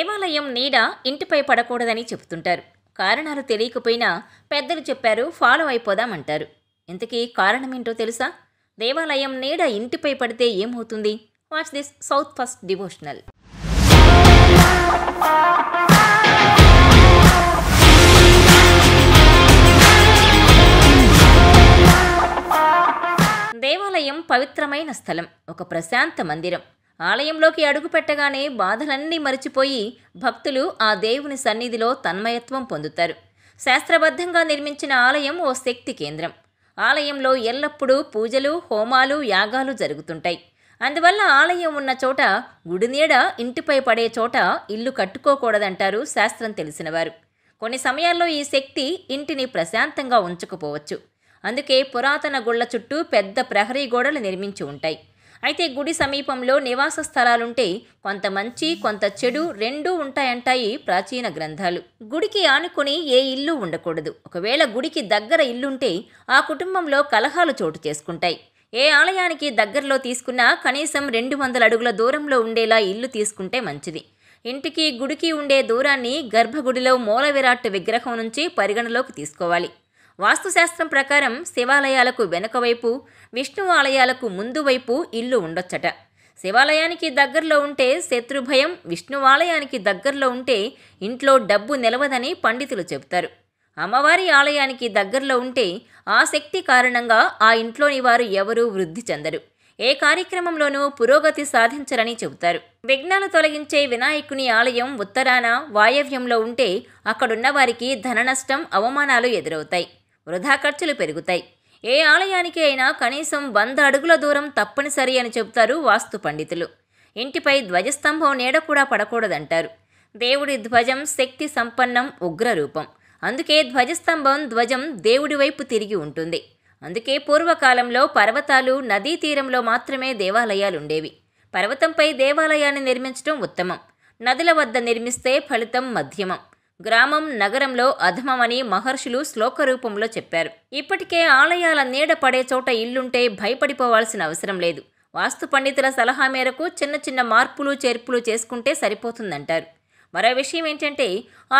దేవాలయం నీడ ఇంటిపై పడకూడదని చెబుతుంటారు. కారణాలు తెలియకపోయినా పెద్దలు చెప్పారు, ఫాలో అయిపోదామంటారు. ఇంతకీ కారణమేంటో తెలుసా? దేవాలయం నీడ ఇంటిపై పడితే ఏమవుతుంది? Watch this south first devotional. దేవాలయం పవిత్రమైన స్థలం, ఒక ప్రశాంత మందిరం. ఆలయంలోకి అడుగుపెట్టగానే బాధలన్నీ మరిచిపోయి భక్తులు ఆ దేవుని సన్నిధిలో తన్మయత్వం పొందుతారు. శాస్త్రబద్ధంగా నిర్మించిన ఆలయం ఓ శక్తి కేంద్రం. ఆలయంలో ఎల్లప్పుడూ పూజలు, హోమాలు, యాగాలు జరుగుతుంటాయి. అందువల్ల ఆలయం ఉన్న చోట, గుడి నీడ ఇంటిపై పడే చోట ఇల్లు కట్టుకోకూడదంటారు శాస్త్రం తెలిసినవారు. కొన్ని సమయాల్లో ఈ శక్తి ఇంటిని ప్రశాంతంగా ఉంచకపోవచ్చు. అందుకే పురాతన గుళ్ల చుట్టూ పెద్ద ప్రహరీ గోడలు నిర్మించి ఉంటాయి. అయితే గుడి సమీపంలో నివాస స్థలాలుంటే కొంత మంచి, కొంత చెడు రెండూ ఉంటాయంటాయి ప్రాచీన గ్రంథాలు. గుడికి ఆనుకుని ఏ ఇల్లు ఉండకూడదు. ఒకవేళ గుడికి దగ్గర ఇల్లుంటే ఆ కుటుంబంలో కలహాలు చోటు చేసుకుంటాయి. ఏ ఆలయానికి దగ్గరలో తీసుకున్నా కనీసం 200 అడుగుల దూరంలో ఉండేలా ఇల్లు తీసుకుంటే మంచిది. ఇంటికి గుడికి ఉండే దూరాన్ని గర్భగుడిలో మూల విరాట్ విగ్రహం నుంచి పరిగణలోకి తీసుకోవాలి. వాస్తుశాస్త్రం ప్రకారం శివాలయాలకు వెనుకవైపు, విష్ణు ఆలయాలకు ముందు వైపు ఇల్లు ఉండొచ్చట. శివాలయానికి దగ్గరలో ఉంటే శత్రుభయం, విష్ణువాలయానికి దగ్గరలో ఉంటే ఇంట్లో డబ్బు నిలవదని పండితులు చెబుతారు. అమ్మవారి ఆలయానికి దగ్గరలో ఉంటే ఆ శక్తి కారణంగా ఆ ఇంట్లోని వారు ఎవరూ వృద్ధి చెందరు, ఏ కార్యక్రమంలోనూ పురోగతి సాధించరని చెబుతారు. విఘ్నాలు తొలగించే వినాయకుని ఆలయం ఉత్తరాన, వాయవ్యంలో ఉంటే అక్కడున్న వారికి ధన నష్టం, అవమానాలు ఎదురవుతాయి, వృధా ఖర్చులు పెరుగుతాయి. ఏ ఆలయానికి అయినా కనీసం 100 అడుగుల దూరం తప్పనిసరి అని చెబుతారు వాస్తు పండితులు. ఇంటిపై ధ్వజస్తంభం నీడ కూడా పడకూడదంటారు. దేవుడి ధ్వజం శక్తి సంపన్నం, ఉగ్రరూపం. అందుకే ధ్వజస్తంభం, ధ్వజం దేవుడి వైపు తిరిగి ఉంటుంది. అందుకే పూర్వకాలంలో పర్వతాలు, నదీ తీరంలో మాత్రమే దేవాలయాలుండేవి. పర్వతంపై దేవాలయాన్ని నిర్మించడం ఉత్తమం. నదుల వద్ద నిర్మిస్తే ఫలితం మధ్యమం. గ్రామం, నగరంలో అధమమని మహర్షులు శ్లోక రూపంలో చెప్పారు. ఇప్పటికే ఆలయాల నీడ పడే చోట ఇల్లుంటే భయపడిపోవాల్సిన అవసరం లేదు. వాస్తు పండితుల సలహా మేరకు చిన్న చిన్న మార్పులు, చేర్పులు చేసుకుంటే సరిపోతుందంటారు. మరో విషయం ఏంటంటే,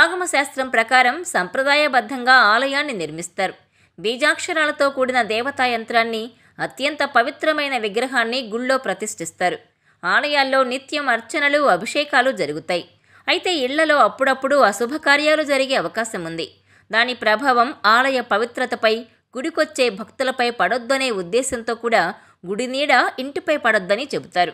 ఆగమశాస్త్రం ప్రకారం సంప్రదాయబద్ధంగా ఆలయాన్ని నిర్మిస్తారు. బీజాక్షరాలతో కూడిన దేవతా యంత్రాన్ని, అత్యంత పవిత్రమైన విగ్రహాన్ని గుళ్ళో ప్రతిష్ఠిస్తారు. ఆలయాల్లో నిత్యం అర్చనలు, అభిషేకాలు జరుగుతాయి. అయితే ఇళ్లలో అప్పుడప్పుడు అశుభకార్యాలు జరిగే అవకాశం ఉంది. దాని ప్రభావం ఆలయ పవిత్రతపై, గుడికొచ్చే భక్తులపై పడొద్దనే ఉద్దేశంతో కూడా గుడి నీడ ఇంటిపై పడొద్దని చెబుతారు.